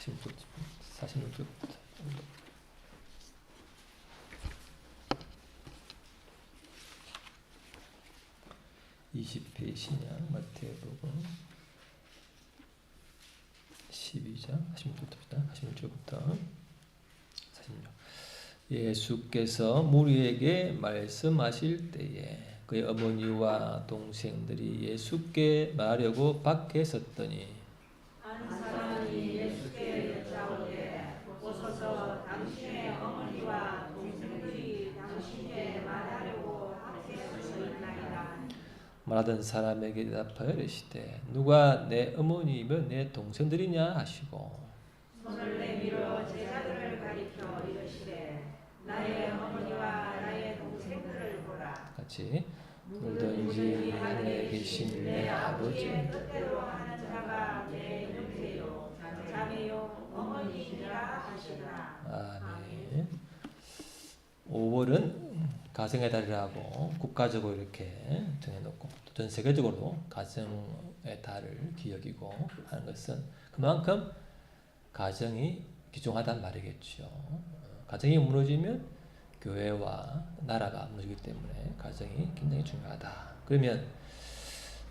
46쪽부터 20페이지냐 마태복음 12장 46쪽부터 46. 예수께서 무리에게 말씀하실 때에 그의 어머니와 동생들이 예수께 말하려고 밖에 섰더니 한 사람이 예수께 여짜오되 오소서 당신의 어머니와 동생들이 당신께 말하려고 밖에 서 있나이다. 말하던 사람에게 대답하여 이르시되 누가 내 어머니이며 내 동생들이냐 하시고 손을 내밀어 제자들을 가리켜 이르시되 나의 어머니와 나의 동생들을 보라. 같이 누구든지 하늘에 계신 내 아버지의 뜻대로 하는 자가 내 형제요 자매요 어머니이라 하시더라. 아멘. 5월은 가정의 달이라고 국가적으로 이렇게 정해놓고 전 세계적으로 가정의 달을 기억이고 하는 것은 그만큼 가정이 귀중하단 말이겠죠. 가정이 무너지면 교회와 나라가 무너지기 때문에 가정이 굉장히 중요하다. 그러면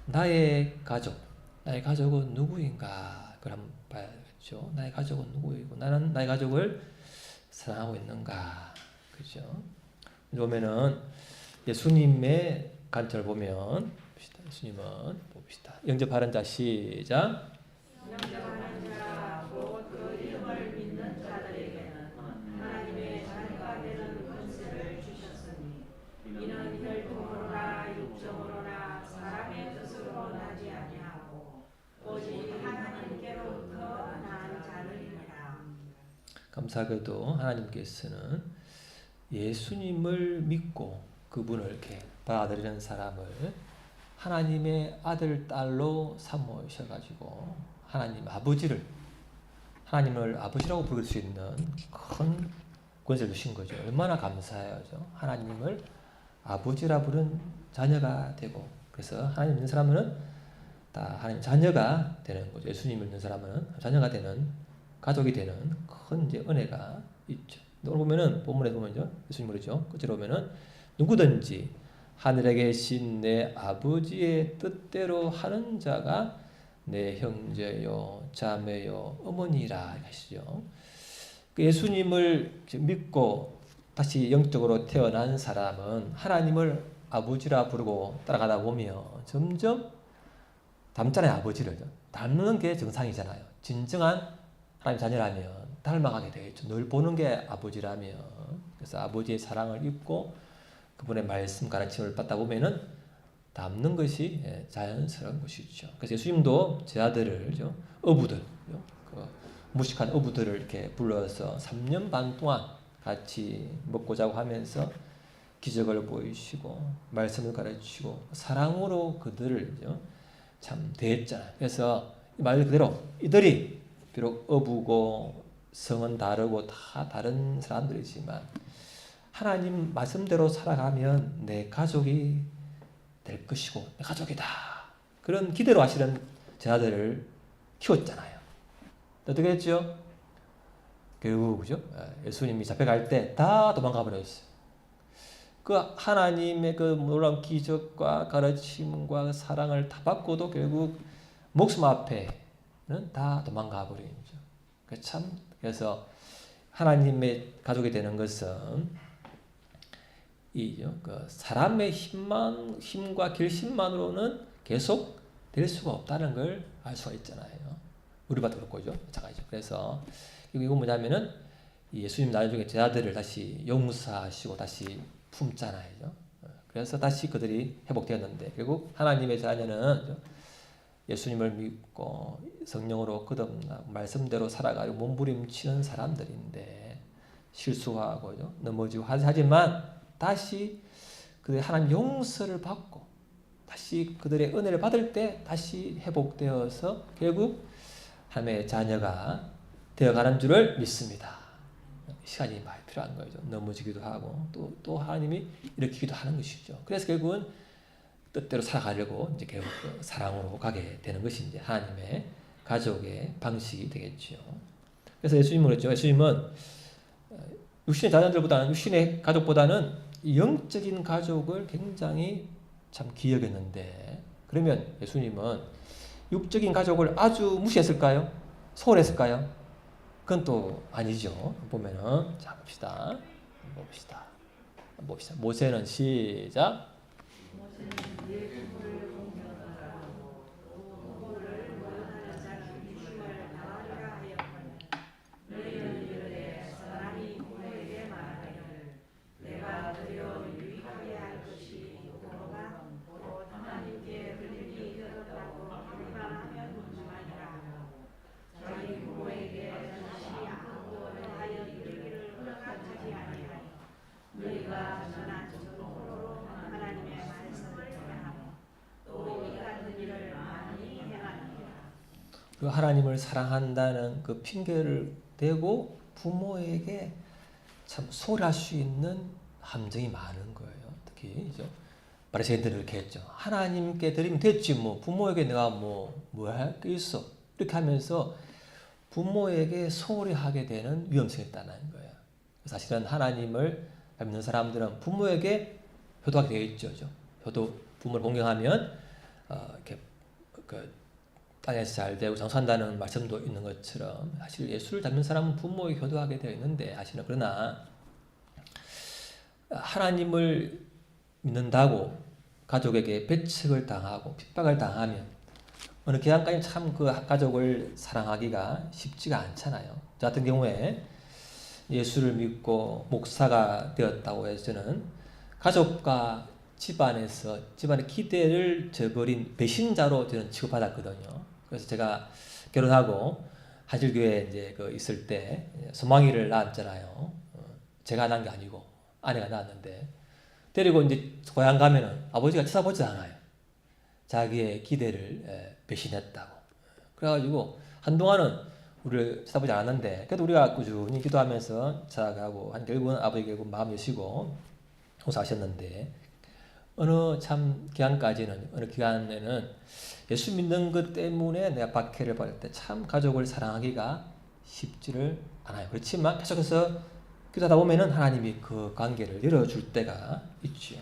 나의 가족은 누구인가? 그걸 한번 봐야겠죠. 나의 가족은 누구이고 나는 나의 가족을 사랑하고 있는가? 그죠? 보면은 예수님의 관점을 보면 예수님은 봅시다. 영접하는 자 시작. 영접하는 자 곧 그 이름을 믿는 자들에게는 하나님의 자녀가 되는 권세를 주셨으니 이는 혈통으로나 육정으로나 사람의 뜻으로 나지 아니하고 오직 하나님께로부터 난 자들입니다. 감사하게도 하나님께서는 예수님을 믿고 그분을 이렇게 받아들이는 사람을 하나님의 아들, 딸로 삼으셔가지고 하나님을 아버지라고 부를 수 있는 큰 권세를 주신 거죠. 얼마나 감사해요. 하나님을 아버지라 부른 자녀가 되고, 그래서 하나님 믿는 사람은 다 하나님 자녀가 되는 거죠. 예수님을 믿는 사람은 자녀가 되는, 가족이 되는 큰 이제 은혜가 있죠. 오늘 보면은 본문에 보면요, 예수님 그러죠. 끝으로 보면은 누구든지 하늘에 계신 내 아버지의 뜻대로 하는 자가 내 형제요, 자매요, 어머니라 하시죠. 예수님을 믿고 다시 영적으로 태어난 사람은 하나님을 아버지라 부르고 따라가다 보면 점점 닮잖아요. 아버지를 닮는 게 정상이잖아요. 진정한 하나님 자녀라면 닮아가게 되겠죠. 늘 보는 게 아버지라면. 그래서 아버지의 사랑을 입고 그분의 말씀 가르침을 받다 보면은 닮는 것이 자연스러운 것이죠. 그래서 예수님도 제 아들을, 어부들, 그 무식한 어부들을 이렇게 불러서 3년 반 동안 같이 먹고 자고 하면서 기적을 보이시고 말씀을 가르치고 사랑으로 그들을 참 대했잖아요. 그래서 말 그대로 이들이 비록 어부고 성은 다르고 다 다른 사람들이지만 하나님 말씀대로 살아가면 내 가족이 될 것이고 내 가족이다. 그런 기대로 하시는 제 아들을 키웠잖아요. 어떻게 했죠? 결국 그죠? 예수님이 잡혀갈 때 다 도망가 버렸어요. 그 하나님의 그 놀라운 기적과 가르침과 사랑을 다 받고도 결국 목숨 앞에는 다 도망가 버린 거죠. 그래서 하나님의 가족이 되는 것은 그 사람의 힘과 결심만으로는 계속 될 수가 없다는 걸 알 수가 있잖아요. 우리봐도 그렇고죠. 마찬가지죠. 그래서 이건 뭐냐면은 예수님 나중에 제 아들을 다시 용서하시고 다시 품잖아요. 그래서 다시 그들이 회복되었는데 결국 하나님의 자녀는 예수님을 믿고 성령으로 거듭나고 말씀대로 살아가고 몸부림치는 사람들인데 실수하고 넘어지고 하지만 다시 그들의 하나님 용서를 받고 다시 그들의 은혜를 받을 때 다시 회복되어서 결국 하나님의 자녀가 되어가는 줄을 믿습니다. 시간이 많이 필요한 거죠. 넘어지기도 하고 또 하나님이 일으키기도 하는 것이죠. 그래서 결국은 뜻대로 살아가려고 이제 결국 사랑으로 가게 되는 것이 이제 하나님의 가족의 방식이 되겠죠. 그래서 예수님은 그랬죠. 예수님은 육신의 자녀들보다는 육신의 가족보다는 이 영적인 가족을 굉장히 참 기억했는데, 그러면 예수님은 육적인 가족을 아주 무시했을까요? 소홀했을까요? 그건 또 아니죠. 보면은 자 봅시다. 모세는 시작. 그 하나님을 사랑한다는 그 핑계를 대고 부모에게 참 소홀할 수 있는 함정이 많은 거예요. 특히 바리새인들은 이렇게 했죠. 하나님께 드리면 됐지 뭐 부모에게 내가 뭐 할 게 있어 이렇게 하면서 부모에게 소홀히 하게 되는 위험성이 있다는 거예요. 사실은 하나님을 믿는 사람들은 부모에게 효도하게 되어 있죠. 효도 부모를 공경하면 이렇게 땅에서 잘 되고 장수한다는 말씀도 있는 것처럼 사실 예수를 닮는 사람은 부모에게 효도하게 되어 있는데 사실은 그러나 하나님을 믿는다고 가족에게 배척을 당하고 핍박을 당하면 어느 기간까지 참 그 가족을 사랑하기가 쉽지가 않잖아요. 저 같은 경우에 예수를 믿고 목사가 되었다고 해서 저는 가족과 집안에서 집안의 기대를 저버린 배신자로 저는 취급받았거든요. 그래서 제가 결혼하고 한실교회에 이제 있을 때 소망이를 낳았잖아요. 제가 낳은 게 아니고 아내가 낳았는데 데리고 이제 고향 가면은 아버지가 쳐다보지 않아요. 자기의 기대를 배신했다고. 그래가지고 한동안은 우리를 쳐다보지 않았는데 그래도 우리가 꾸준히 기도하면서 찾아가고 한 결국은 아버지 결국 마음 여시고 호소하셨는데 어느 기간에는 예수 믿는 것 때문에 내가 박해를 받을 때 참 가족을 사랑하기가 쉽지를 않아요. 그렇지만 계속해서 기도하다 보면은 하나님이 그 관계를 열어줄 때가 있죠.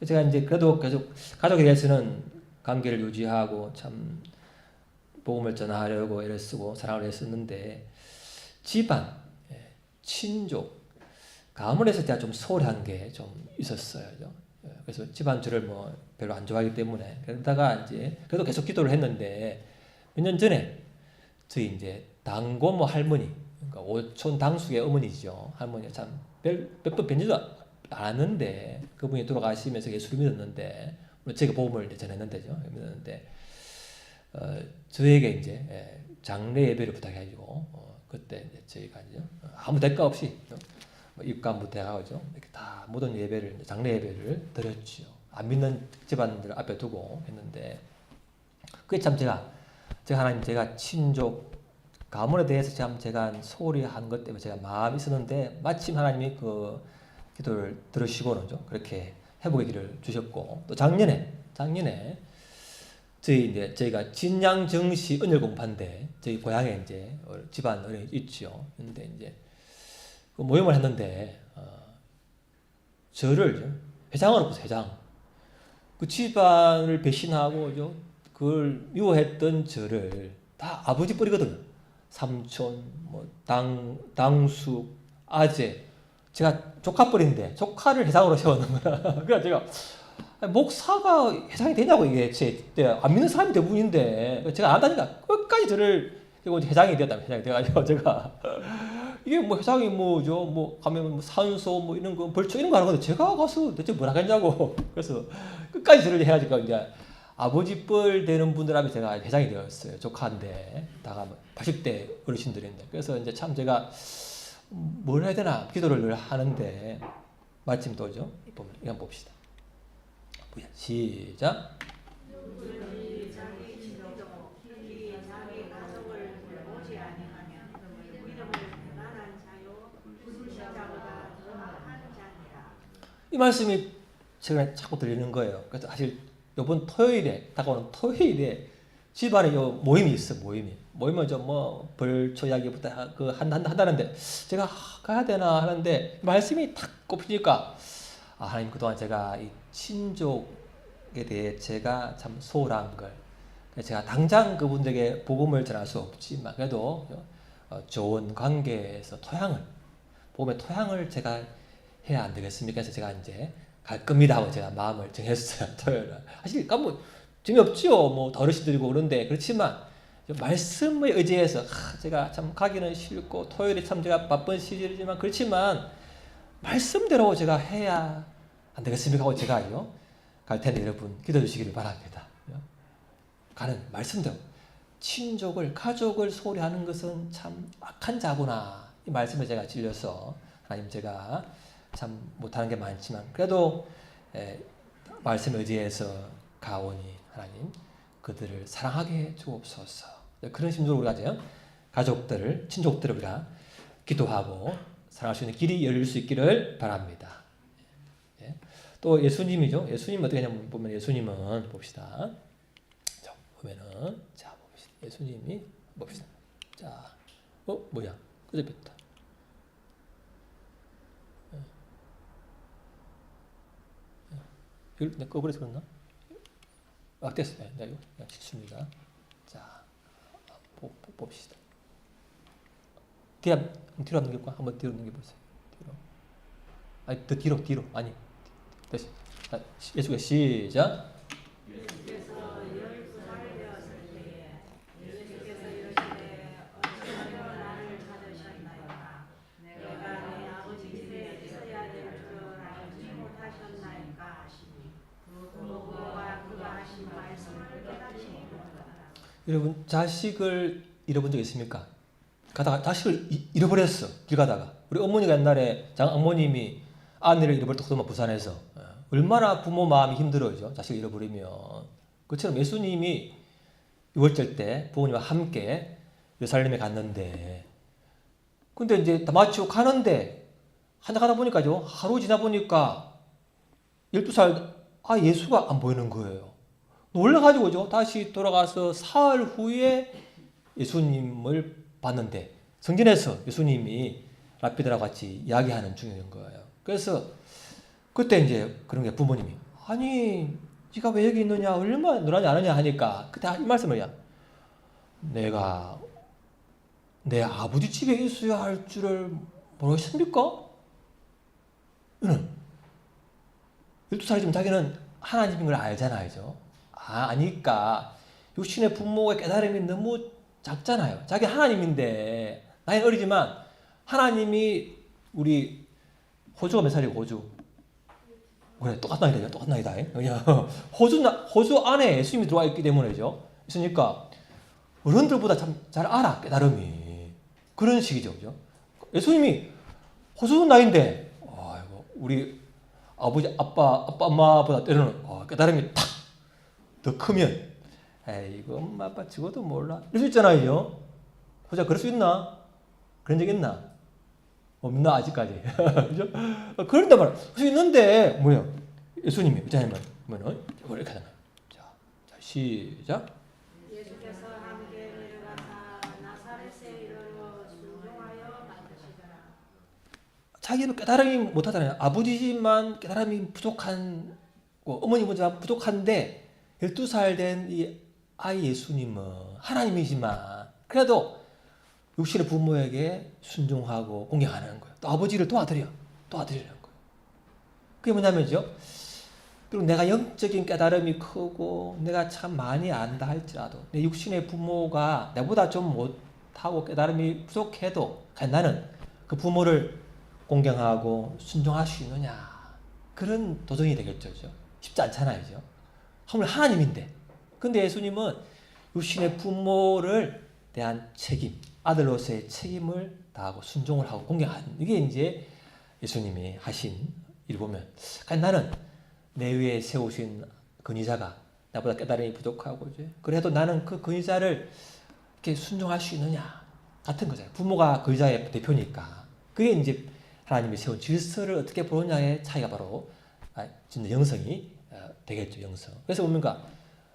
제가 이제 그래도 계속 가족에 대해서는 관계를 유지하고 참 복음을 전하려고 애를 쓰고 사랑을 했었는데 집안, 친족, 가문에서 제가 좀 소홀한 게 좀 있었어요. 그래서 집안 저를 뭐 별로 안 좋아하기 때문에 그러다가 이제 그래도 계속 기도를 했는데 몇 년 전에 저희 이제 당고모 할머니, 그러니까 오촌 당숙의 어머니죠. 할머니가 참 몇번 뵌지도 않았는데 그분이 돌아가시면서 예수를 믿었는데 제가 복음을 이제 전했는데죠. 믿었는데 저에게 이제 장례 예배를 부탁해가지고 그때 이제 저희가 이제 아무 대가 없이 입간부터 해가지고 이렇게 다 모든 예배를 장례 예배를 드렸죠. 안 믿는 집안들 앞에 두고 했는데 그게 참 제가 하나님 제가 친족 가문에 대해서 참 제가 소홀히 한 것 때문에 제가 마음이 있었는데 마침 하나님이 그 기도를 들으시고는 좀 그렇게 회복의 길을 주셨고 또 작년에 저희가 진양정시 은혈 공파인데 저희 고향에 이제 집안 은혜 있죠. 근데 이제 그 모임을 했는데 저를 회장으로 보세요. 회장. 그 집안을 배신하고 그걸 미워했던 저를 다 아버지 뻘이거든요. 삼촌, 뭐 당숙, 아재. 제가 조카 뻘인데 조카를 회장으로 세워놓은 거야. 그래서 제가 목사가 회장이 되냐고 이게 안 믿는 사람이 대부분인데 제가 안 한다니까 끝까지 저를 회장이 되었다면 회장이 돼가지고 제가 이게 뭐 회장이 뭐 가면 뭐 산소 뭐 이런 거 벌초 이런 거 하는 건데 제가 가서 대체 뭘 하겠냐고 그래서 끝까지 저를 해가지고 이제 아버지 뻘 되는 분들 앞에 제가 회장이 되었어요. 조카인데 다가 80대 어르신들인데 그래서 이제 참 제가 뭘 해야 되나 기도를 늘 하는데 마침 또죠. 이거 봅시다. 시작. 이 말씀이 최근에 자꾸 들리는 거예요. 그래서 사실 이번 다가오는 토요일에 집안에 요 모임이 있어. 모임은 좀 뭐 벌초 이야기부터 그 한다는데 제가 가야 되나 하는데 말씀이 탁 꼽히니까 하나님 그동안 제가 이 친족에 대해 제가 참 소홀한 걸 제가 당장 그분들에게 복음을 전할 수 없지만 그래도 좋은 관계에서 복음의 토양을 제가 해야 안 되겠습니까? 그래서 제가 이제 갈 겁니다 하고 제가 마음을 정했어요. 토요일날. 사실 뭐 재미없지요. 뭐 어르신들이고 그런데 그렇지만 말씀에 의지해서 제가 참 가기는 싫고 토요일에 참 제가 바쁜 시절이지만 그렇지만 말씀대로 제가 해야 안 되겠습니까? 하고 제가요 갈 텐데 여러분 기도해 주시기를 바랍니다. 가는 말씀대로 친족을 가족을 소홀히 하는 것은 참 악한 자구나 이 말씀에 제가 찔려서 하나님 제가 참 못하는 게 많지만 그래도 말씀에 의지해서 가오니 하나님 그들을 사랑하게 주옵소서. 그런 심정으로 우리가 이제 가족들을 친족들을 우리가 기도하고 사랑할 수 있는 길이 열릴 수 있기를 바랍니다. 또 예수님이죠. 예수님 어떻게 하냐면 보면 예수님은 봅시다. 자, 보면은 자 봅시다. 예수님이 봅시다. 자, 뭐야? 그저 뺐다. 이걸 내가 꺼버려서 그랬나? 됐어요. 네, 이거 그냥 실수입니다. 자, 봅시다. 뒤로 한번 넘길까? 한번 뒤로 넘겨보세요. 뒤로. 아니, 더 뒤로. 아니, 다시. 예수가 시작. 예수께서 12살 되었을 때에 예수께서 이르시되 어찌하여 나를 찾으셨나이까 내가 내 아버지 집에 있어야 될 줄 알지 못하셨나이까 하시니 부모가 그가 하신 말씀을 깨닫지 못하더라. 여러분, 자식을 잃어본 적 있습니까? 가다가 자식을 잃어버렸어. 길 가다가. 우리 어머니가 옛날에 장어머님이 아내를 잃어버렸거든요. 부산에서. 얼마나 부모 마음이 힘들어요. 자식을 잃어버리면. 그처럼 예수님이 6월절 때 부모님과 함께 예루살렘에 갔는데 근데 이제 다 마치고 가는데 한참 가다 보니까요. 하루 지나 보니까 12살 예수가 안 보이는 거예요. 놀라가지고죠. 다시 돌아가서 사흘 후에 예수님을 봤는데 성전에서 예수님이 랍비들하고 같이 이야기하는 중인 거예요. 그래서 그때 이제 그런 게 부모님이 아니 네가 왜 여기 있느냐 얼마나 너라지 않느냐 하니까 그때 이 말씀을 해요. 내가 내 아버지 집에 있어야 할 줄을 모르십니까? 이는 12살이지만 자기는 하나님인 걸 알잖아요. 아니까 육신의 부모의 깨달음이 너무 작잖아요. 자기 하나님인데 나이는 어리지만 하나님이 우리 호주가 몇 살이고 호주? 그래 똑같은 나이다. 호주 안에 예수님이 들어와 있기 때문에죠. 있으니까 어른들보다 참 잘 알아 깨달음이 그런 식이죠, 그죠? 예수님이 호주 나이인데 우리 아버지 엄마보다 때로는 깨달음이 탁 더 크면 이거 엄마 아빠 죽어도 몰라 이럴 수 있잖아요. 호주가 그럴 수 있나? 그런 적 있나? 없나 아직까지. 그죠? 그런데 말이야. 할수 있는데 뭐야? 예수님이 어쩌냐면 이렇게 하잖아요. 자, 시작. 예수께서 함께 내려가사 나사렛에 이르러 순종하여 만드시더라. 자기는 깨달음이 못하잖아요. 아버지 집만 깨달음이 부족한 어머니 먼저 부족한데 12살 된 이 아이 예수님은 하나님이지만 그래도 육신의 부모에게 순종하고 공경하는 거예요. 또 아버지를 도와드리는 거예요. 그게 뭐냐면요. 그리고 내가 영적인 깨달음이 크고 내가 참 많이 안다 할지라도 내 육신의 부모가 나보다 좀 못하고 깨달음이 부족해도 나는 그 부모를 공경하고 순종할 수 있느냐. 그런 도전이 되겠죠. 쉽지 않잖아요. 하물 하나님인데. 근데 예수님은 육신의 부모를 대한 책임, 아들로서의 책임을 다하고 순종을 하고 공경하는 이게 이제 예수님이 하신 일 보면 나는 내 위에 세우신 근위자가 나보다 깨달음이 부족하고 그래도 나는 그 근위자를 이렇게 순종할 수 있느냐 같은 거잖아요. 부모가 근위자의 대표니까 그게 이제 하나님이 세운 질서를 어떻게 보느냐의 차이가 바로 진짜 영성이 되겠죠. 영성. 그래서 뭡니까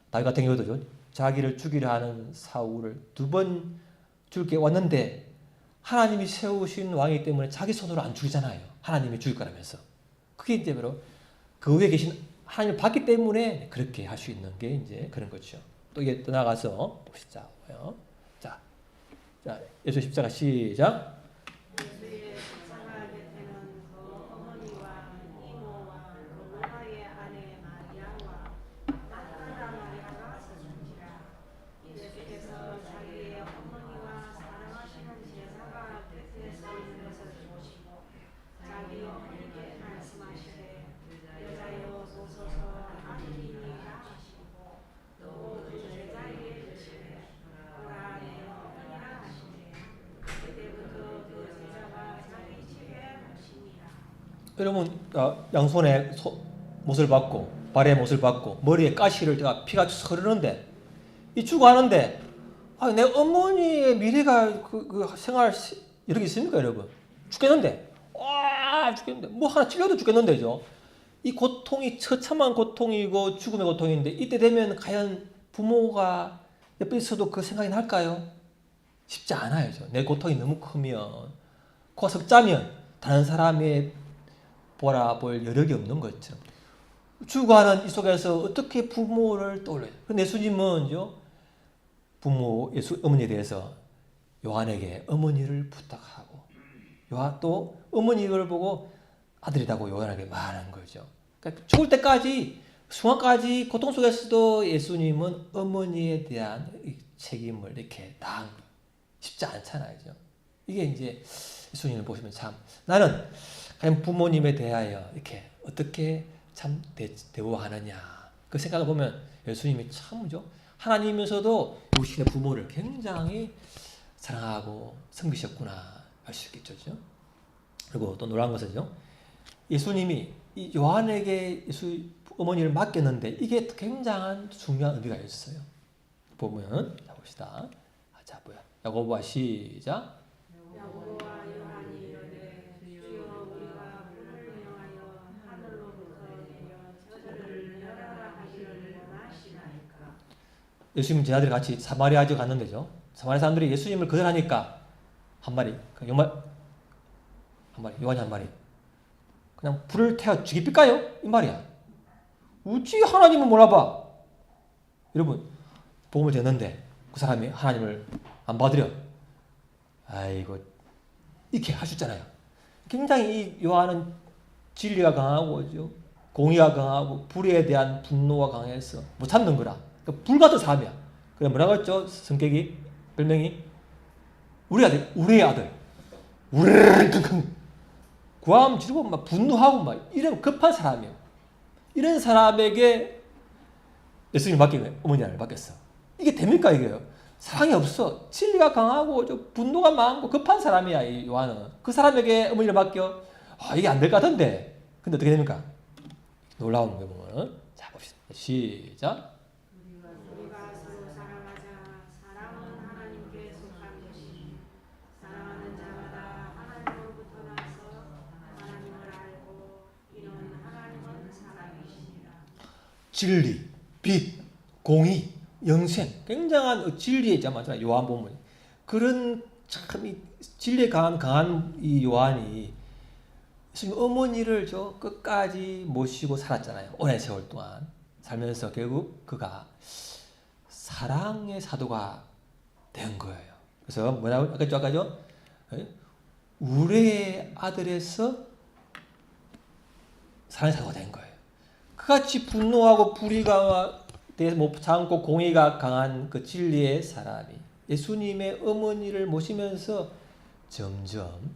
다윗 같은 경우도 자기를 죽이려 하는 사울을 2번 죽게 왔는데 하나님이 세우신 왕이기 때문에 자기 손으로 안 죽이잖아요. 하나님이 죽일 거라면서. 그게 이제 바로 그 위에 계신 하나님을 봤기 때문에 그렇게 할 수 있는 게 이제 그런 거죠. 또 이게 떠나가서 보시자고요. 자, 예수 십자가 시작. 예수의 십자가 곁에는 그 어머니와 이모와 그 로마의 아내 마리아와 막달라 마리아가 서준지라. 예수께서 자기의 어머니와 사랑하시는 제자가 곁에 서 있는 것을 보시고 자기 어머니께 말씀하시되 여자여 보소서 아들이니라 하시고 또 그 제자에게 이르시되 보라 내 어머니라 하시되 그때부터 그 제자가 자기 집에 모시니라. 여러분 양손에 못을 받고 발에 못을 받고 머리에 가시를 피가 흐르는데 이 죽어가는데 내 어머니의 미래가 그 생활 이런 게 있습니까 여러분? 죽겠는데 죽겠는데 뭐 하나 찔려도 죽겠는데죠. 이 고통이 처참한 고통이고 죽음의 고통인데 이때 되면 과연 부모가 옆에 있어도 그 생각이 날까요? 쉽지 않아요. 내 고통이 너무 크면 코가 석자면 다른 사람의 보라볼 여력이 없는 거죠. 죽어가는 이 속에서 어떻게 부모를 떠올려요? 근데 예수님은요 부모 어머니에 대해서 요한에게 어머니를 부탁하고 요한 또 어머니를 보고 아들이라고 요한에게 말하는 거죠. 그러니까 죽을 때까지 순간까지 고통 속에서도 예수님은 어머니에 대한 책임을 이렇게 다한 거예요. 쉽지 않잖아요. 이게 이제 예수님을 보시면 참 나는 과연 부모님에 대하여 이렇게 어떻게 참 대우하느냐 그 생각을 보면 예수님이 참죠. 하나님이면서도 우신의 부모를 굉장히 사랑하고 섬기셨구나 알 수 있겠죠. 그리고 또 놀라운 것은요. 예수님이 이 요한에게 예수 어머니를 맡겼는데 이게 굉장한 중요한 의미가 있어요. 보면 자 봅시다. 자 뭐야? 야고보와 시작. 야고보와 요한이 이르되 주여 우리가 불을 명하여 하늘로부터 내려 저들을 멸하라 하기를 원하시나이까. 예수님 제자들이 같이 사마리아 지역 갔는데죠. 사마리아 사람들이 예수님을 거절하니까 한 마리, 요한이 한 마리 그냥 불을 태워 죽일까요? 이 말이야. 어찌 하나님을 몰라봐. 여러분 복음을 듣는데 그 사람이 하나님을 안 받으려. 아이고 이렇게 하셨잖아요. 굉장히 이 요한은 진리가 강하고 공의가 강하고 불에 대한 분노가 강해서 못 참는 거라. 그러니까 불 같은 사람이야. 그래 뭐라고 했죠? 성격이 별명이 우리의 아들. 구함 지르고 막 분노하고 막 이런 급한 사람이에요. 이런 사람에게 예수님이 맡기는 어머니를 맡겼어. 이게 됩니까 이게요? 사랑이 없어. 진리가 강하고 분노가 많고 급한 사람이야 이 요한은. 그 사람에게 어머니를 맡겨. 이게 안 될 것 같은데. 근데 어떻게 됩니까? 놀라운 거 보면 자 봅시다. 시작. 우리가 서로 사랑하자. 사랑은 하나님께 속한 것이니 사랑하는 자마다 하나님으로부터 나서 하나님을 알고 이는 하나님은 사랑이시니라. 진리, 빛, 공의, 영생, 굉장한 진리의 자마자 요한 보면 그런 참 이 진리에 강한 이 요한이 예수님 어머니를 끝까지 모시고 살았잖아요. 오랜 세월 동안 살면서 결국 그가 사랑의 사도가 된 거예요. 그래서 뭐라고 아까죠? 우리의 아들에서 사랑의 사도가 된 거예요. 그같이 분노하고 불의가 대해서 못 참고 공의가 강한 그 진리의 사람이 예수님의 어머니를 모시면서 점점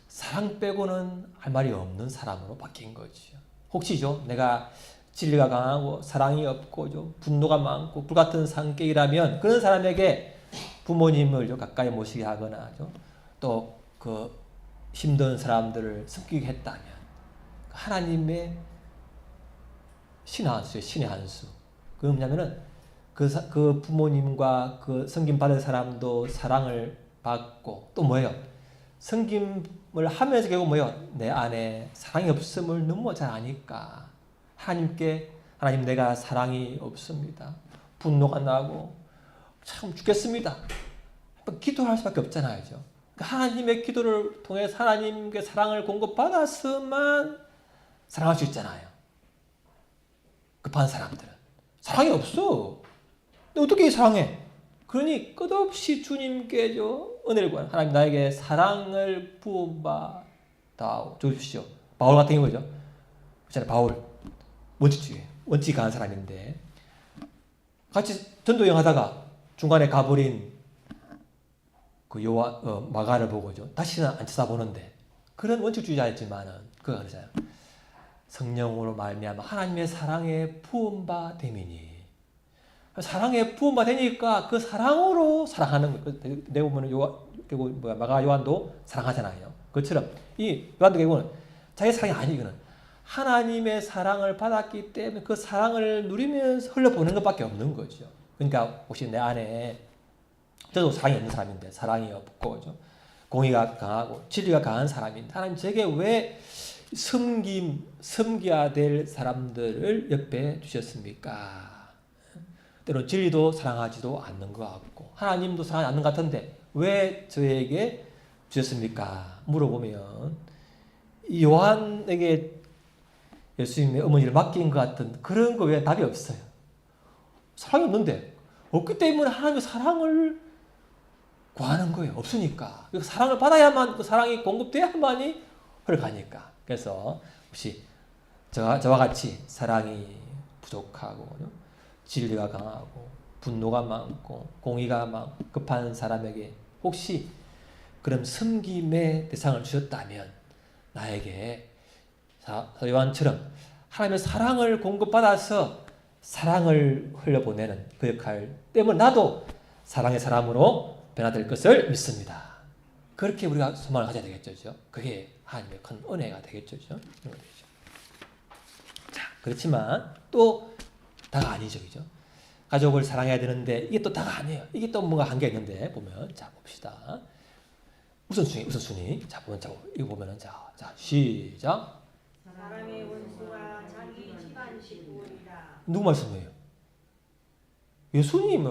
사랑 빼고는 할 말이 없는 사람으로 바뀐 거죠. 혹시죠, 내가 진리가 강하고 사랑이 없고 분노가 많고 불같은 성격이라면 그런 사람에게 부모님을 가까이 모시게 하거나 또 그 힘든 사람들을 섬기게 했다면 하나님의 신의 한 수. 그 뭐냐면은 그 부모님과 그 섬김 받을 사람도 사랑을 받고 또 뭐예요? 섬김을 하면서 결국 뭐예요? 내 안에 사랑이 없음을 너무 잘 아니까 하나님 내가 사랑이 없습니다. 분노가 나고 참 죽겠습니다. 기도할 수밖에 없잖아요. 하나님의 기도를 통해 하나님께 사랑을 공급받아서만 사랑할 수 있잖아요. 급한 사람들은 사랑이 없어. 근데 어떻게 사랑해? 그러니 끝없이 주님께 은혜를 구하는 하나님 나에게 사랑을 부어봐 주십시오. 바울 같은 경우죠. 그렇잖아요. 바울 원칙주의 원칙이 강한 사람인데 같이 전도 여행하다가 중간에 가버린 그 마가를 보고죠. 다시는 안 쳐다보는데 그런 원칙주의자였지만은 그가 그러잖아요. 성령으로 말미암아 하나님의 사랑에 부음바 되미니 사랑에 부음바 되니까 그 사랑으로 사랑하는 거예요. 내가 보면 마가 요한도 사랑하잖아요. 그것처럼 이 요한도 결국은 자기 사랑이 아니거든. 하나님의 사랑을 받았기 때문에 그 사랑을 누리면서 흘려보는 것밖에 없는 거죠. 그러니까 혹시 내 안에 저도 사랑이 없는 사람인데 사랑이 없고 공의가 강하고 진리가 강한 사람인데 하나님 제게 왜 섬겨야 될 사람들을 옆에 주셨습니까? 때로 진리도 사랑하지도 않는 것 같고 하나님도 사랑하지 않는 것 같은데 왜 저에게 주셨습니까? 물어보면 요한에게 예수님의 어머니를 맡긴 것 같은 그런 거 외에 답이 없어요. 사랑이 없는데 없기 때문에 하나님의 사랑을 구하는 거예요. 없으니까. 사랑을 받아야만 그 사랑이 공급돼야만이 흘러가니까. 그래서 혹시 저와 같이 사랑이 부족하고 진리가 강하고 분노가 많고 공의가 많고 급한 사람에게 혹시 그런 섬김의 대상을 주셨다면 나에게 요한처럼 하나님의 사랑을 공급받아서 사랑을 흘려보내는 그 역할 때문에 나도 사랑의 사람으로 변화될 것을 믿습니다. 그렇게 우리가 소망을 가져야 되겠죠. 그게 하나님의 큰 은혜가 되겠죠. 자, 그렇지만 또 다가 아니죠. 그죠? 가족을 사랑해야 되는데 이게 또 다가 아니에요. 이게 또 뭔가 한계가 있는데 보면 자 봅시다. 우선순위. 자 보면 이거 보면은 자 시작. 사람의 원수가 자기 집안 식구이라. 누구 말씀이에요? 예수님.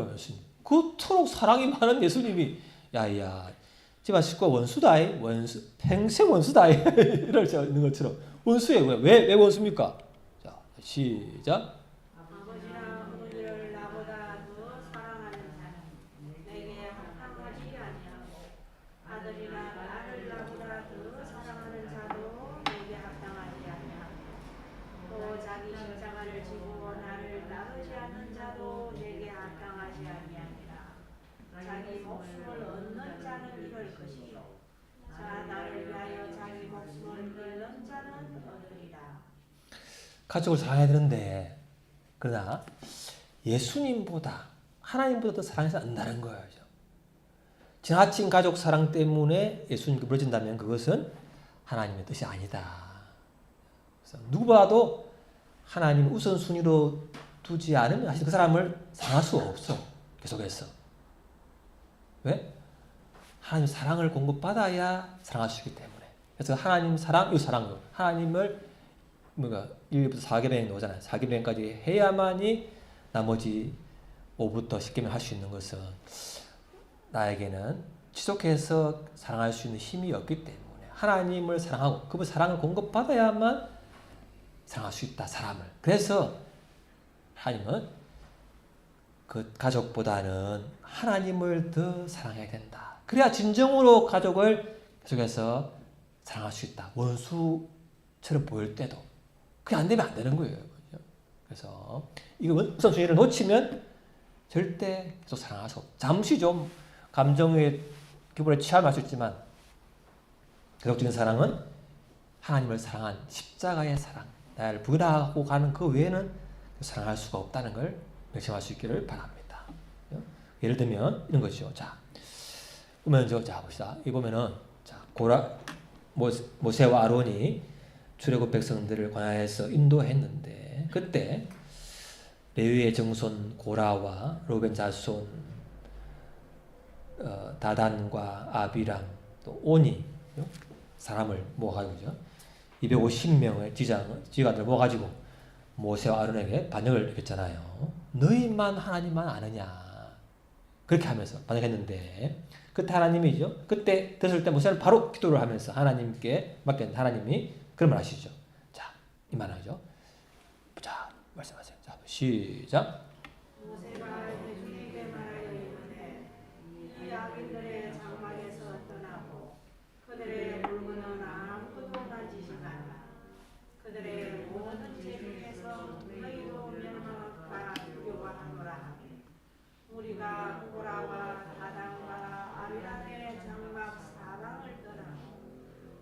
그토록 사랑이 많은 예수님이 야야 집안 식구가 원수다. 평생 원수다. 이럴 수 있는 것처럼 원수예요. 왜 원수입니까? 자 시작. 아버지나 어머니를 나보다 더 사랑하는 자는 내게 합당하지 아니하고 아들이나 나를 나보다 더 사랑하는 자도 내게 합당하지 아니하고 또 자기 십자가를 지고 나를 따르지 않는 자도 내게 합당하지 아니하니라. 자기 목숨을 얻는 자는 이럴 것이요 자 나를 위하여 자기 목숨을 잃는 자는 얻으리라. 가족을 사랑해야 되는데 그러나 예수님보다 하나님보다 더 사랑해서 안다는 거예요. 지나친 가족 사랑 때문에 예수님께 멀어진다면 그것은 하나님의 뜻이 아니다. 그래서 누구보다도 하나님 우선순위로 두지 않으면 사실 그 사람을 사랑할 수가 없어. 계속해서. 왜? 하나님 사랑을 공급받아야 사랑할 수 있기 때문에. 그래서 하나님 사랑, 이 사랑으로 하나님을 1부터 4계명에 나오잖아요. 4계명까지 해야만이 나머지 5부터 10계명 할 수 있는 것은 나에게는 지속해서 사랑할 수 있는 힘이 없기 때문에 하나님을 사랑하고 그분 사랑을 공급받아야만 사랑할 수 있다. 사람을. 그래서 하나님은 그 가족보다는 하나님을 더 사랑해야 된다. 그래야 진정으로 가족을 계속해서 사랑할 수 있다. 원수처럼 보일 때도. 그게 안 되면 안 되는 거예요. 그래서 이거 우선순위를 놓치면 절대 계속 사랑할 수 없다. 잠시 좀 감정의 기분에 취할 수 있지만 계속적인 사랑은 하나님을 사랑한 십자가의 사랑, 나를 부인하고 가는 그 외에는 사랑할 수가 없다는 걸 명심할 수 있기를 바랍니다. 예를 들면 이런 것이죠. 자, 보면 자 봅시다. 이 보면은 자 모세와 아론이 출애굽 백성들을 광야에서 인도했는데 그때 레위의 정손 고라와 로벤 자손 다단과 아비람 또 오니 사람을 모아가지고 250명의 지휘관들 모아가지고 모세와 아론에게 반역을 했잖아요. 너희만 하나님만 아느냐. 그렇게 하면서 반역했는데 그때 하나님이죠. 그때 됐을 때 모세는 바로 기도를 하면서 하나님께 맡겼는데 하나님이 그런 말 하시죠. 자, 이 말 하죠. 자, 말씀하세요. 자, 시작. 모세가 회중에게 말하여 이르되 이 악인들의 장막에서 떠나고 그들의 물건은 아무것도 가지지 말라. 그들의 모든 죄 중에서 너희도 멸망할까 두려워하노라 하매 우리가 고라와 다단과 아비람의 장막 사방을 떠나고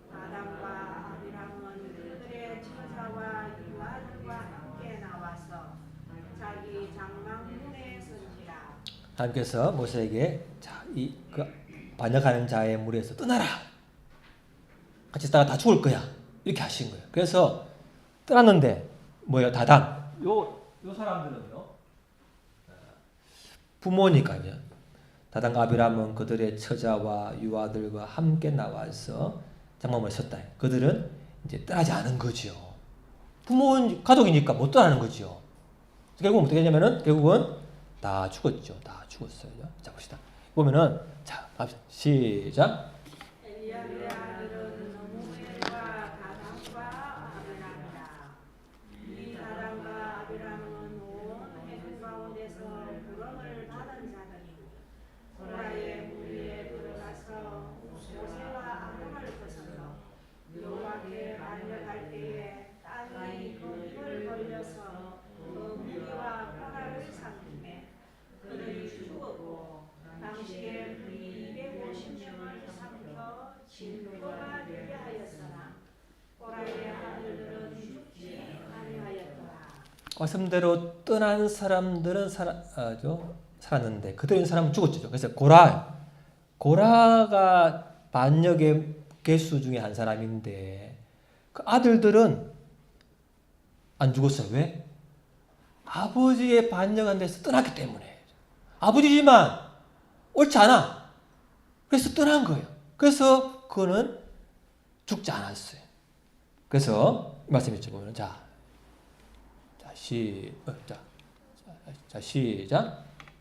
다단과 아비람은 그들의 처자와 이와들과 함께 나와서 자기 장막문에 선지라. 하나님께서 모세에게 자, 그 반역하는 자의 무리에서 떠나라. 같이 있다가 다 죽을 거야. 이렇게 하신 거예요. 그래서 떠났는데 뭐예요? 다단. 요 사람들은요. 부모니까요. 다단과 아비람은 그들의 처자와 유아들과 함께 나와서 장막문에 섰다. 그들은 이제 떠나지 않은 거죠. 부모 가족이니까 못 떠나는 거죠. 결국은 어떻게 되냐면은 결국은 다 죽었죠. 다 죽었어요. 자 봅시다. 보면은 자 갑시다. 시작. 엘리야의 아들은 노무엘과 다단과 아비람이라. 이 다단과 아비람은 온 회중 가운데서 부름을 받은 자들이니 고라의 무리에 들어가서 모세와 아론을 벗어서 여호와께 반역할 때에 땅이 그 입을 벌려서 그 무리와 고라를 삼키매 그들이 죽었고 당시에 무리 250명을 삼켜 진토가 되게 하였으나 고라의 아들들은 죽지 아니하였더라. 말씀대로 떠난 사람들은 살았는데 그들인 사람은 죽었죠. 그래서 고라가 반역의 개수 중에 한 사람인데 그 아들들은 안 죽었어요. 왜? 아버지의 반역한 데서 떠났기 때문에. 아버지지만 옳지 않아. 그래서 떠난 거예요. 그래서 그거는 죽지 않았어요. 그래서 이 말씀 있죠. 보면 자 시작.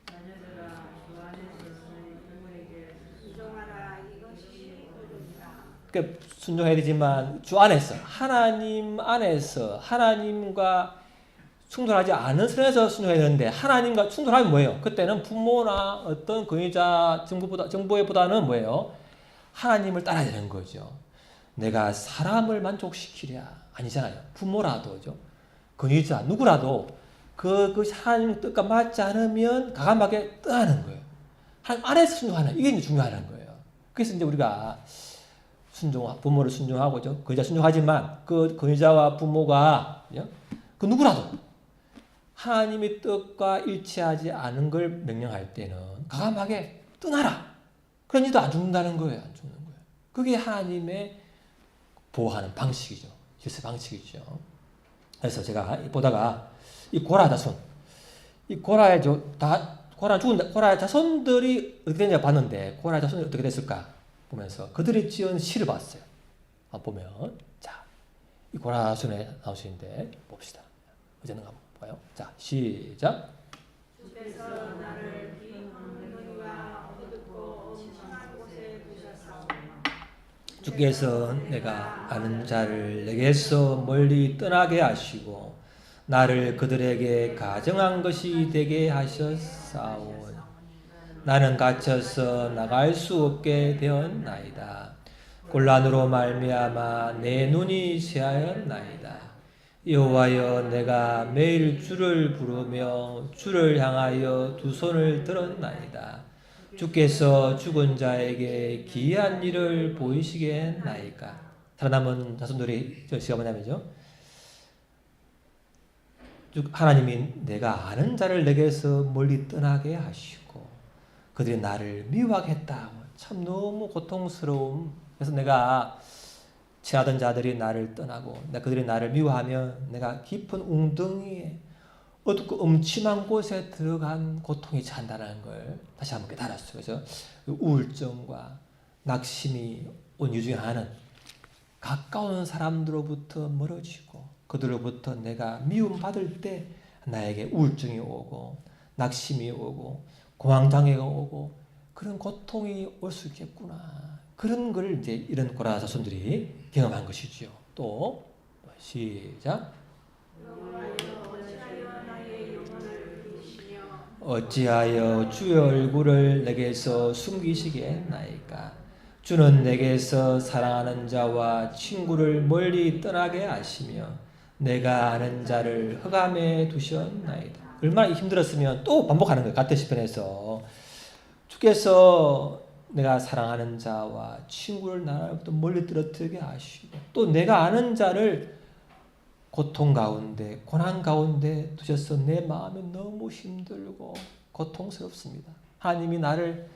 자녀들아 주 안에서 부모에게 순종하라 이것이 도리니라. 그러니까 순종해야 되지만 주 안에서 하나님 안에서 하나님과 충돌하지 않은 선에서 순종해야 되는데 하나님과 충돌하면 뭐예요? 그때는 부모나 어떤 권위자 정부보다는 뭐예요? 하나님을 따라야 되는 거죠. 내가 사람을 만족시키랴 아니잖아요. 부모라도죠. 권위자 누구라도 그 하나님 뜻과 맞지 않으면 가감하게 떠나는 거예요. 하나님 안에서 순종하는 이게 이제 중요한 거예요. 그래서 이제 우리가 부모를 순종하고죠. 권위자 순종하지만 그 권위자와 부모가 그 누구라도 하나님의 뜻과 일치하지 않은 걸 명령할 때는 가감하게 떠나라. 그런 일도 안 죽는다는 거예요. 안 죽는 거예요. 그게 하나님의 보호하는 방식이죠. 질서 방식이죠. 그래서 제가 보다가 이 고라 자손, 이 고라의 고라의 자손들이 어떻게 되냐 봤는데 고라의 자손이 어떻게 됐을까 보면서 그들이 지은 시를 봤어요. 보면 자, 이 고라 자손에 나오시는데 봅시다. 어제는 한번 봐요. 자, 시작. 주께서 나를 빈 엉덩이와 어둡고 엄청난 곳에 두셨사오니 주께서 내가 아는 자를 내게서 멀리 떠나게 하시고 나를 그들에게 가정한 것이 되게 하셨사오니 나는 갇혀서 나갈 수 없게 되었나이다. 곤란으로 말미암아 내 눈이 쇠하였나이다. 여호와여 내가 매일 주를 부르며 주를 향하여 두 손을 들었나이다. 주께서 죽은 자에게 기이한 일을 보이시겠나이까. 살아남은 자손들이 시가 뭐냐면요. 하나님이 내가 아는 자를 내게서 멀리 떠나게 하시고 그들이 나를 미워하겠다. 참 너무 고통스러움. 그래서 내가 친하던 자들이 나를 떠나고 그들이 나를 미워하면 내가 깊은 웅덩이에 어둡고 음침한 곳에 들어간 고통이 찬다는 걸 다시 한번 깨달았어요. 그래서 우울증과 낙심이 온 이유 중에 하나는 가까운 사람들로부터 멀어지고 그들로부터 내가 미움받을 때 나에게 우울증이 오고 낙심이 오고 공황장애가 오고 그런 고통이 올 수 있겠구나. 그런 걸 이제 이런 고라 자손들이 경험한 것이지요. 또 시작. 어찌하여 주의 얼굴을 내게서 숨기시겠나이까? 주는 내게서 사랑하는 자와 친구를 멀리 떠나게 하시며 내가 아는 자를 흑암에 두셨나이다. 얼마나 힘들었으면 또 반복하는 거예요. 같은 시편에서 주께서 내가 사랑하는 자와 친구를 나로부터 멀리 떨어뜨리게 하시고 또 내가 아는 자를 고통 가운데 고난 가운데 두셔서 내 마음이 너무 힘들고 고통스럽습니다. 하나님이 나를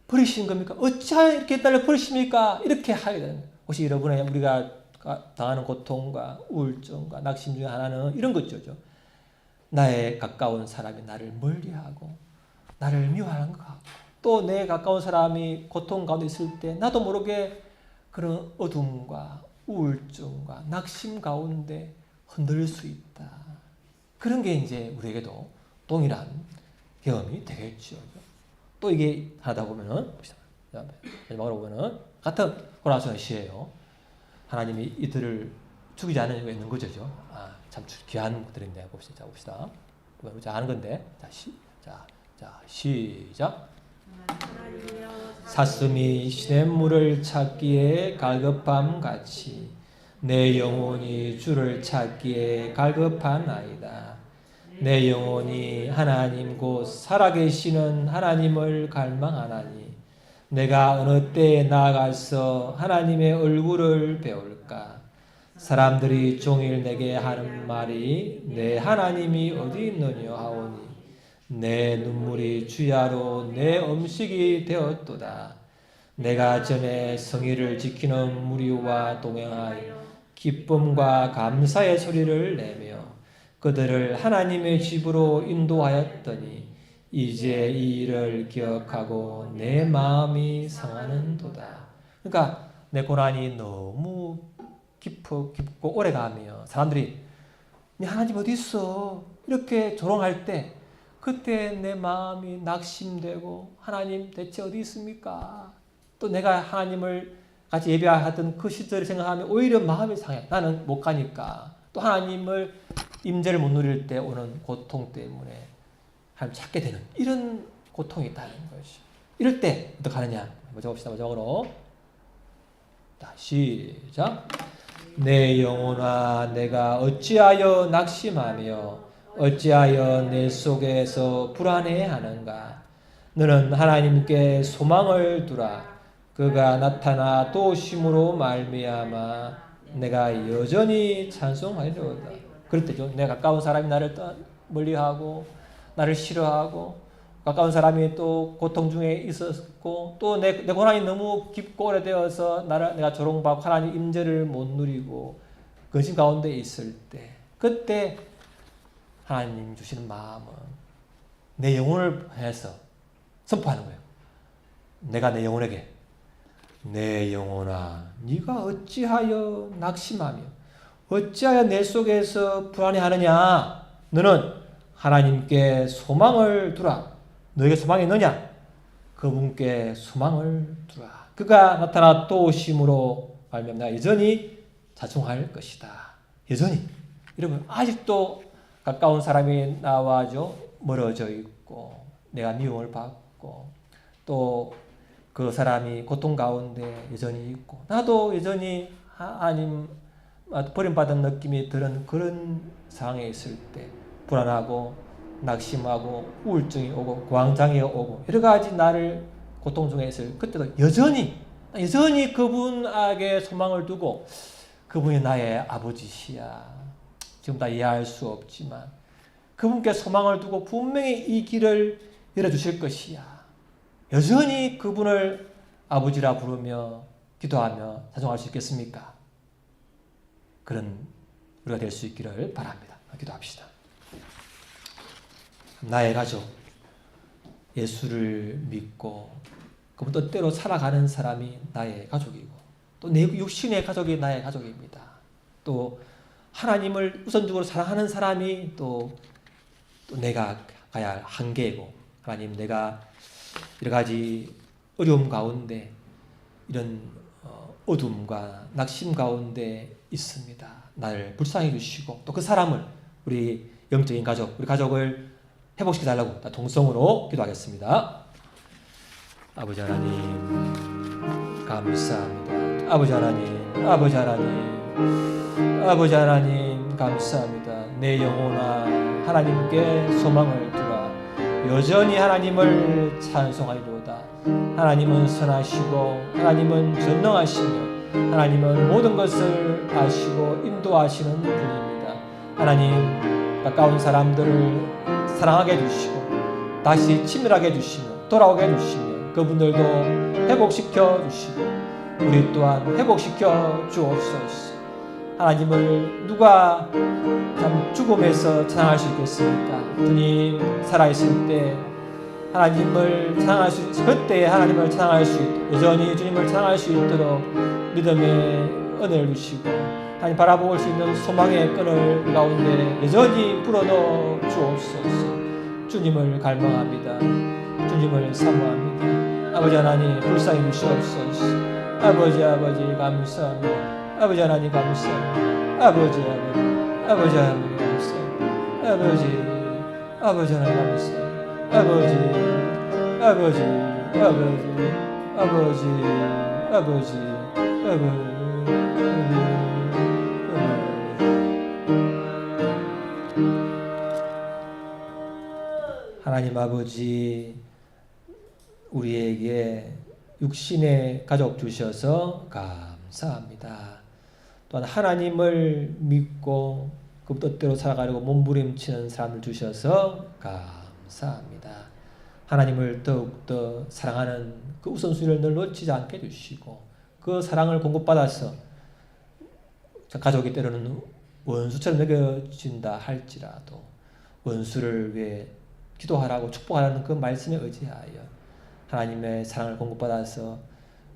버리신 겁니까? 어찌하여 이렇게 나를 버리십니까? 이렇게 하게 되는 거예요. 혹시 여러분의 우리가 당하는 고통과 우울증과 낙심 중에 하나는 이런 거죠. 나의 가까운 사람이 나를 멀리하고 나를 미워하는 것 같고 또 내 가까운 사람이 고통 가운데 있을 때 나도 모르게 그런 어둠과 우울증과 낙심 가운데 흔들릴 수 있다. 그런 게 이제 우리에게도 동일한 경험이 되겠죠. 또 이게 하다 보면은 마지막으로 보면은 같은 고라스의 시예요. 하나님이 이들을 죽이지 않는 이유가 있는 거죠. 참 귀한 것들인데 봅시다. 우리 아는 건데 시작. 사슴이 시냇물을 찾기에 갈급함 같이 내 영혼이 주를 찾기에 갈급하나이다. 내 영혼이 하나님 곧 살아계시는 하나님을 갈망하나니 내가 어느 때에 나아가서 하나님의 얼굴을 배울까? 사람들이 종일 내게 하는 말이 내 하나님이 어디 있느냐 하오니 내 눈물이 주야로 내 음식이 되었도다. 내가 전에 성의를 지키는 무리와 동행하여 기쁨과 감사의 소리를 내며 그들을 하나님의 집으로 인도하였더니 이제 이 일을 기억하고 내 마음이 상하는도다. 그러니까 내 고난이 너무 깊고 오래가며 사람들이 하나님 어디 있어? 이렇게 조롱할 때 그때 내 마음이 낙심되고 하나님 대체 어디 있습니까? 또 내가 하나님을 같이 예배하던 그 시절을 생각하면 오히려 마음이 상해. 나는 못 가니까. 또 하나님을 임재를 못 누릴 때 오는 고통 때문에 하나님 찾게 되는 이런 고통이 있다는 것이. 이럴 때 어떻게 하느냐? 먼저 봅시다. 마지막으로 시작. 내 영혼아 내가 어찌하여 낙심하며 어찌하여 내 속에서 불안해하는가? 너는 하나님께 소망을 두라. 그가 나타나 도우심으로 말미암아 내가 여전히 찬송하리로다. 그럴 때죠. 내 가까운 사람이 나를 멀리하고 나를 싫어하고 가까운 사람이 또 고통 중에 있었고 또 내 고난이 너무 깊고 오래되어서 내가 조롱받고 하나님 임재를 못 누리고 근심 가운데 있을 때 그때 하나님 주시는 마음은 내 영혼을 해서 선포하는 거예요. 내가 내 영혼에게 내 영혼아 네가 어찌하여 낙심하며 어찌하여 내 속에서 불안해하느냐? 너는 하나님께 소망을 두라. 너에게 소망이 있느냐? 그분께 소망을 두라. 그가 나타나 또 오심으로 말미암아 내가 여전히 자중할 것이다. 여전히. 여러분 아직도 가까운 사람이 나와 멀어져 있고 내가 미움을 받고 또 그 사람이 고통 가운데 여전히 있고 나도 여전히 하나님 버림받은 느낌이 드는 그런 상황에 있을 때 불안하고 낙심하고 우울증이 오고 공황장애가 오고 여러 가지 나를 고통 중에 있을 그때도 여전히 그분에게 소망을 두고 그분이 나의 아버지시야. 지금 다 이해할 수 없지만 그분께 소망을 두고 분명히 이 길을 열어주실 것이야. 여전히 그분을 아버지라 부르며 기도하며 찬송할 수 있겠습니까? 그런 우리가 될 수 있기를 바랍니다. 기도합시다. 나의 가족, 예수를 믿고 그분 뜻대로 살아가는 사람이 나의 가족이고 또 내 육신의 가족이 나의 가족입니다. 또 하나님을 우선적으로 사랑하는 사람이 또 내가 가야 할 한계고, 하나님 내가 여러 가지 어려움 가운데 이런 어둠과 낙심 가운데 있습니다. 나를 불쌍히 주시고 또 그 사람을, 우리 영적인 가족, 우리 가족을 회복시켜 달라고 동성으로 기도하겠습니다. 아버지 하나님 감사합니다. 아버지 하나님, 아버지 하나님, 아버지 하나님 감사합니다. 내 영혼아 하나님께 소망을 두라. 여전히 하나님을 찬송하리로다. 하나님은 선하시고 하나님은 전능하시며 하나님은 모든 것을 아시고 인도하시는 분입니다. 하나님 가까운 사람들을 사랑하게 해주시고 다시 친밀하게 해주시며 돌아오게 해주시며 그분들도 회복시켜 주시고 우리 또한 회복시켜 주옵소서. 하나님을 누가 참 죽음에서 찬양할 수 있겠습니까? 주님 살아있을 때 하나님을 찬양할 수, 그때 하나님을 찬양할 수 있도록, 여전히 주님을 찬양할 수 있도록 믿음의 은혜를 주시고 하나님 바라볼 수 있는 소망의 끈을 가운데 여전히 불어넣어 주옵소서. 주님을 갈망합니다. 주님을 사모합니다. 아버지 하나님 불쌍히 주시옵소서. 아버지 감사합니다. 아버지 하나님 감사합니다. 아버지 하나님 감사합니다. 아버지 하나님 감사합니다. 아버지. 하나님 아버지, 우리에게 육신의 가족 주셔서 감사합니다. 또한 하나님을 믿고 그 뜻대로 살아가려고 몸부림치는 사람을 주셔서 감사합니다. 하나님을 더욱더 사랑하는 그 우선순위를 늘 놓치지 않게 해주시고 그 사랑을 공급받아서 가족이 때로는 원수처럼 느껴진다 할지라도 원수를 위해 기도하라고 축복하라는 그 말씀에 의지하여 하나님의 사랑을 공급받아서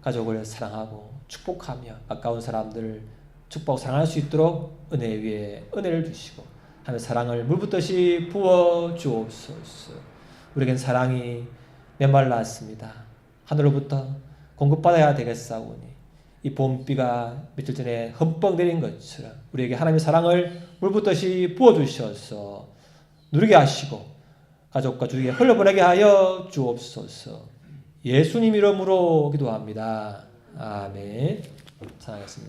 가족을 사랑하고 축복하며 가까운 사람들을 축복하고 사랑할 수 있도록 은혜 위에 은혜를 주시고 하나님의 사랑을 물붓듯이 부어 주옵소서. 우리에겐 사랑이 메말랐습니다. 하늘로부터 공급받아야 되겠사오니 이 봄비가 며칠 전에 흠뻑 내린 것처럼 우리에게 하나님의 사랑을 물붓듯이 부어주셔서 누리게 하시고 가족과 주위에 흘려보내게 하여 주옵소서. 예수님 이름으로 기도합니다. 아멘. 찬양하겠습니다.